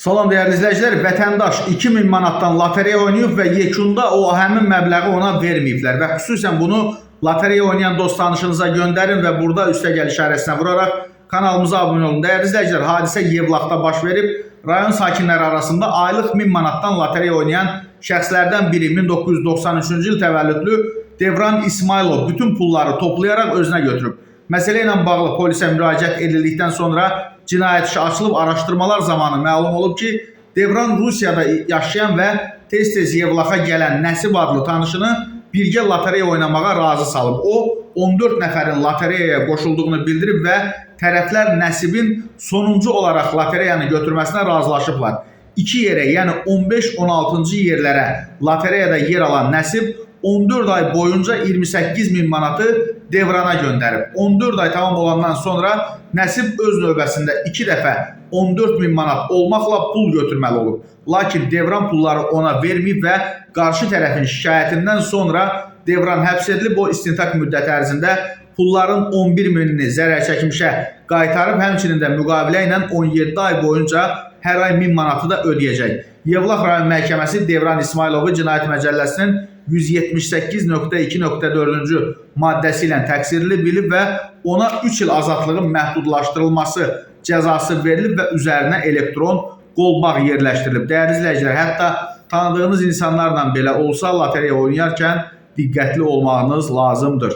Salam değerli izləyicilər, vətəndaş 2000 manatdan lotereya oynayıb və yekunda o həmin məbləği ona verməyiblər və xüsusən bunu lotereya oynayan dost tanışınıza göndərin və burada üstəgəl işarəsinə vuraraq kanalımıza abunə olun. Dəyərli izləyicilər, hadisə Yevlaxda baş verib. Rayon sakinləri arasında aylıq 1000 manatdan lotereya oynayan şəxslərdən biri 1993-cü il təvəllüdlü Devran İsmailov bütün pulları toplayaraq özünə götürüb. Məsələ ilə bağlı polisə müraciət edildikdən sonra cinayət işi açılıb, araşdırmalar zamanı məlum olub ki, Devran Rusiyada yaşayan və tez-tez Yevlaxa gələn Nəsib adlı tanışını birgə lotereya oynamağa razı salıb. O, 14 nəfərin lotereyaya qoşulduğunu bildirib və tərəflər Nəsibin sonuncu olaraq lotereyanı götürməsinə razılaşıblar. İki yerə, yəni 15-16-cı yerlərə lotereyada yer alan Nəsib 14 ay boyunca 28.000 manatı Devrana göndərib. 14 ay tamam olandan sonra Nəsib öz növbəsində 2 dəfə 14.000 manat olmaqla pul götürməli olub. Lakin Devran pulları ona verməyib və qarşı tərəfin şikayətindən sonra Devran həbs edilib. O istintaq müddəti ərzində pulların 11.000-ni zərər çəkmişə qaytarıb, həmçinin də müqavilə ilə 17 ay boyunca hər ay 1000 manatı da ödəyəcək. Yevlax rayon məhkəməsi Devran İsmailovu Cinayət Məcəlləsinin 178.2.4-cü maddəsi ilə təqsirli bilib və ona 3 il azadlığın məhdudlaşdırılması cəzası verilib və üzərinə elektron qolbaq yerləşdirilib. Dəyərli izləyicilər, hətta tanıdığınız insanlarla belə olsa lotereya oynayarkən diqqətli olmağınız lazımdır.